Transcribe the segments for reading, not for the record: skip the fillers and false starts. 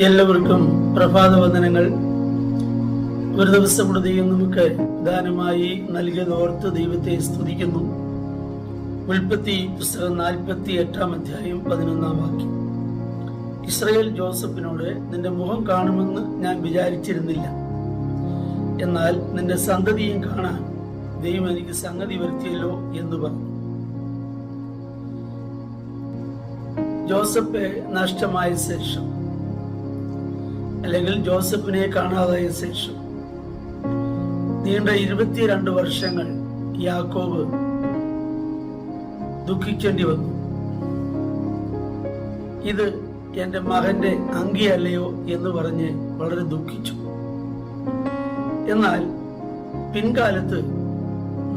എല്ലാവർക്കും പ്രഭാതവന്ദനങ്ങൾ. ഒരു ദിവസം കൂടെ ദൈവം നമുക്ക് ദാനമായി നൽകിയതോർത്ത് ദൈവത്തെ സ്തുതിക്കുന്നു. ഉൽപ്പത്തി പുസ്തകം 48-ാം അധ്യായം 11-ാം വാക്യം. ഇസ്രായേൽ ജോസഫിനോട്, നിന്റെ മുഖം കാണുമെന്ന് ഞാൻ വിചാരിച്ചിരുന്നില്ല, എന്നാൽ നിന്റെ സന്തതിയും കാണാൻ ദൈവം എനിക്ക് സംഗതി വരുത്തിയല്ലോ എന്ന് പറഞ്ഞു. ജോസഫ് നഷ്ടമായ ശേഷം, അല്ലെങ്കിൽ ജോസഫിനെ കാണാതായ ശേഷം നീണ്ട 22 വർഷങ്ങൾ യാക്കോബ് ദുഃഖിക്കേണ്ടി വന്നു. ഇത് എന്റെ മകന്റെ അങ്കിയല്ലയോ എന്ന് പറഞ്ഞ് വളരെ ദുഃഖിച്ചു. എന്നാൽ പിൻകാലത്ത്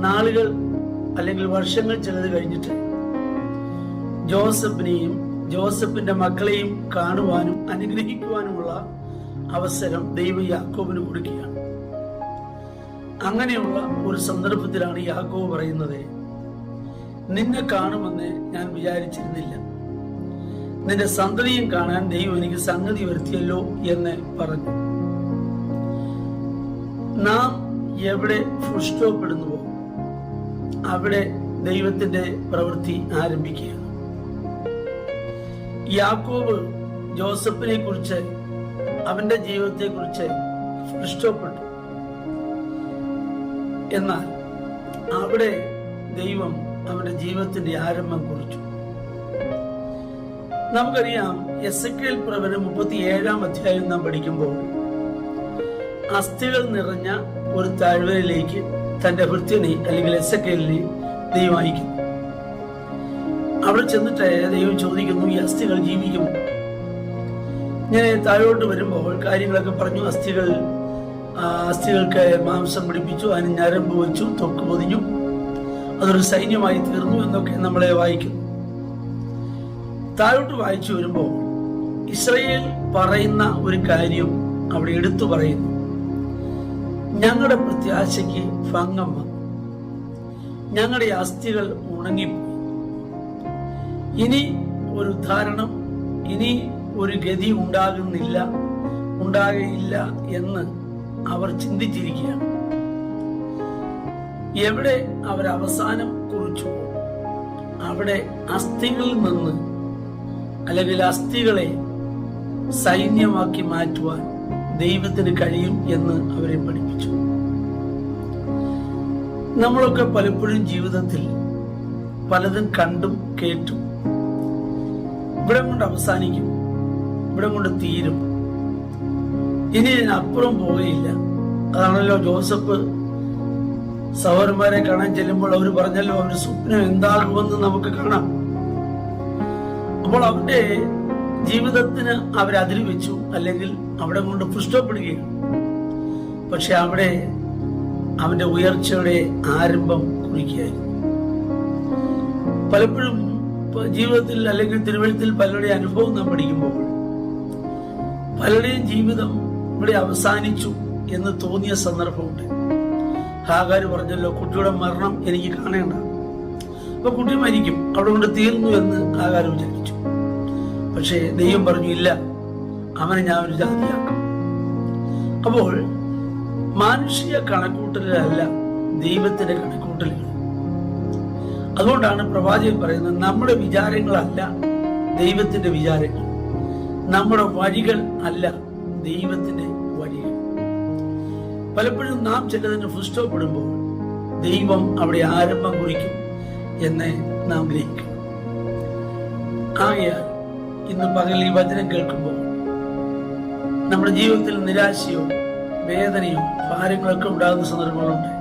നാളുകൾ അല്ലെങ്കിൽ വർഷങ്ങൾ ചിലത് കഴിഞ്ഞിട്ട് ജോസഫിനെയും ജോസഫിന്റെ മക്കളെയും കാണുവാനും അനുഗ്രഹിക്കുവാനുമുള്ള അവസരം ദൈവം യാക്കോബിന് കൊടുക്കുകയാണ്. അങ്ങനെയുള്ള ഒരു സന്ദർഭത്തിലാണ് യാക്കോബ് പറയുന്നത്, നിന്നെ കാണുമെന്ന് ഞാൻ വിചാരിച്ചിരുന്നില്ല, നിന്റെ സന്തതിയും കാണാൻ ദൈവം എനിക്ക് സംഗതി വരുത്തിയല്ലോ എന്ന് പറഞ്ഞു. നാം എവിടെ ഫുൾ സ്റ്റോപ്പ് ഇടുന്നുവോ അവിടെ ദൈവത്തിന്റെ പ്രവൃത്തി ആരംഭിക്കുകയാണ്. യാക്കോബ് ജോസഫിനെ കുറിച്ച്, അവന്റെ ജീവിതത്തെ കുറിച്ച് ഫുൾ സ്റ്റോപ്പ് ഇട്ടു. എന്നാൽ അവിടെ ദൈവം അവന്റെ ജീവിതത്തിന്റെ ആരംഭം കുറിച്ചു. നമുക്കറിയാം, എസെക്കിയേൽ പ്രവചനം 37-ാം അധ്യായം നാം പഠിക്കുമ്പോൾ അസ്ഥികൾ നിറഞ്ഞ ഒരു താഴ്വരയിലേക്ക് തന്റെ ഭൃത്യനെ അല്ലെങ്കിൽ എസെക്കിയേലിനെ ദൈവം അയക്കുന്നു. അവിടെ ചെന്നിട്ട് ദൈവം ചോദിക്കുന്നു, ഈ അസ്ഥികൾ ജീവിക്കുമോ? ഇങ്ങനെ താഴോട്ട് വരുമ്പോൾ കാര്യങ്ങളൊക്കെ പറഞ്ഞു. അസ്ഥികൾക്ക് മാംസം പിടിപ്പിച്ചു, അതിന് ഞരമ്പ് വെച്ചു, തൊക്ക് പൊതിഞ്ഞു, അതൊരു സൈന്യമായി തീർന്നു എന്നൊക്കെ നമ്മളെ വായിക്കുന്നു. താഴോട്ട് വായിച്ചു വരുമ്പോൾ ഇസ്രായേൽ പറയുന്ന ഒരു കാര്യം അവിടെ എടുത്തു പറയുന്നു. ഞങ്ങളുടെ പ്രത്യാശയ്ക്ക് ഭംഗം വന്നു, ഞങ്ങളുടെ അസ്ഥികൾ ഉണങ്ങിപ്പോയി, ഇനി ഒരു ഉദ്ധാരണം, ഇനി ഒരു ഗതി ഉണ്ടാകുകയില്ല എന്ന് അവർ ചിന്തിച്ചിരിക്കുകയാണ്. എവിടെ അവർ അവസാനം കുറിച്ചു, അവിടെ അസ്ഥികളിൽ നിന്ന് അല്ലെങ്കിൽ അസ്ഥികളെ സൈന്യമാക്കി മാറ്റുവാൻ ദൈവത്തിന് കഴിയും എന്ന് അവരെ പഠിപ്പിച്ചു. നമ്മളൊക്കെ പലപ്പോഴും ജീവിതത്തിൽ പലതും കണ്ടും കേട്ടും ഇവിടെ കൊണ്ട് അവസാനിക്കും, ഇവിടെ കൊണ്ട് തീരും, ഇനി ഇതിനപ്പുറം പോവുകയില്ല. അതാണല്ലോ ജോസഫ് സഹോദരന്മാരെ കാണാൻ ചെല്ലുമ്പോൾ അവർ പറഞ്ഞല്ലോ, അവരുടെ സ്വപ്നം എന്താകുമെന്ന് നമുക്ക് കാണാം. അപ്പോൾ അവന്റെ ജീവിതത്തിന് അവരതിൽ വെച്ചു, അല്ലെങ്കിൽ അവിടെ കൊണ്ട് പുഷ്ടപ്പെടുകയാണ്. പക്ഷെ അവിടെ അവന്റെ ഉയർച്ചയുടെ ആരംഭം കുറിക്കുകയായിരുന്നു. പലപ്പോഴും ജീവിതത്തിൽ അല്ലെങ്കിൽ തിരുവഴുത്തിൽ പലരുടെയും അനുഭവം നാം പഠിക്കുമ്പോൾ പലരുടെയും ജീവിതം ഇവിടെ അവസാനിച്ചു എന്ന് തോന്നിയ സന്ദർഭമുണ്ട്. ഹാഗാർ പറഞ്ഞല്ലോ, കുട്ടിയുടെ മരണം എനിക്ക് കാണേണ്ട, അപ്പൊ കുട്ടി മരിക്കും, അവിടെ കൊണ്ട് തീർന്നു എന്ന് ഹാഗാർ വിചാരിച്ചു. പക്ഷേ ദൈവം പറഞ്ഞു, ഇല്ല, അവനെ ഞാൻ ഒരു ജാതിയാക്കും. അപ്പോൾ മാനുഷിക കണക്കൂട്ടലല്ല ദൈവത്തിന്റെ കണക്കൂട്ടലുകൾ. അതുകൊണ്ടാണ് പ്രവാചകൻ പറയുന്നത്, നമ്മുടെ വിചാരങ്ങളല്ല ദൈവത്തിന്റെ വിചാരങ്ങൾ, നമ്മുടെ വഴികൾ അല്ല ദൈവത്തിന്റെ വഴികൾ. പലപ്പോഴും നാം ചിലതിന് ഫുൾ സ്റ്റോപ്പ് ഇടുമ്പോൾ ദൈവം അവിടെ ആരംഭം കുറിക്കും എന്ന് നാം ഗ്രഹിക്കും. ആകയാൽ ഇന്ന് പകൽ ഈ വചനം കേൾക്കുമ്പോൾ നമ്മുടെ ജീവിതത്തിൽ നിരാശയോ വേദനയോ ഭാരങ്ങളൊക്കെ ഉണ്ടാകുന്ന സന്ദർഭങ്ങളുണ്ട്.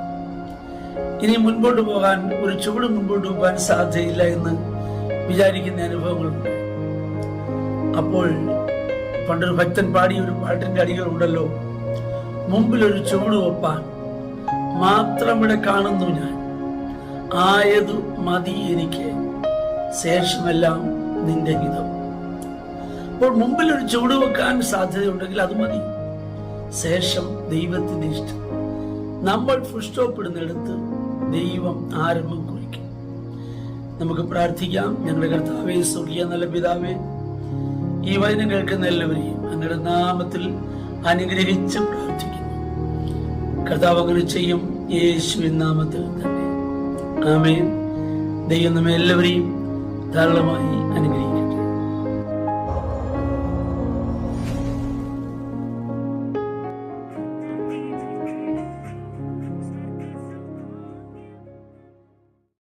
ഇനി മുൻപോട്ട് പോകാൻ, ഒരു ചുവട് മുൻപോട്ട് പോകാൻ സാധ്യതയില്ല എന്ന് വിചാരിക്കുന്ന അനുഭവങ്ങളുണ്ട്. അപ്പോൾ പണ്ടൊരു ഭക്തൻ പാടിയ ഒരു പാട്ടിന്റെ അടികളുണ്ടല്ലോ, മുമ്പിലൊരു ചുവട് വെപ്പാൻ മാത്രമിവിടെ കാണുന്നു ഞാൻ, ആയതു മതി എനിക്ക്, ശേഷമെല്ലാം നിന്റെ ഹിതം. അപ്പോൾ മുമ്പിലൊരു ചുവട് വെക്കാൻ സാധ്യതയുണ്ടെങ്കിൽ അത് മതി, ശേഷം ദൈവത്തിന്റെ ഇഷ്ടം. നമ്മൾ ഫുൾ സ്റ്റോപ്പ് ഇടുന്നിടത്ത് ദൈവം ആരംഭം കുറിക്കും. നമുക്ക് പ്രാർത്ഥിക്കാം. ഞങ്ങളുടെ കർത്താവേ, സ്വർഗീയ നല്ല പിതാവേ, ഈ വചനം കേൾക്കുന്ന എല്ലാവരെയും അങ്ങയുടെ നാമത്തിൽ അനുഗ്രഹിച്ച് പ്രാർത്ഥിക്കുന്നു. കർത്താവ് അങ്ങനെ ചെയ്യും, യേശുവിൻ നാമത്തിൽ തന്നെ. ആമേൻ. ദൈവം നമ്മെ എല്ലാവരെയും ധാരാളമായി അനുഗ്രഹിക്കും.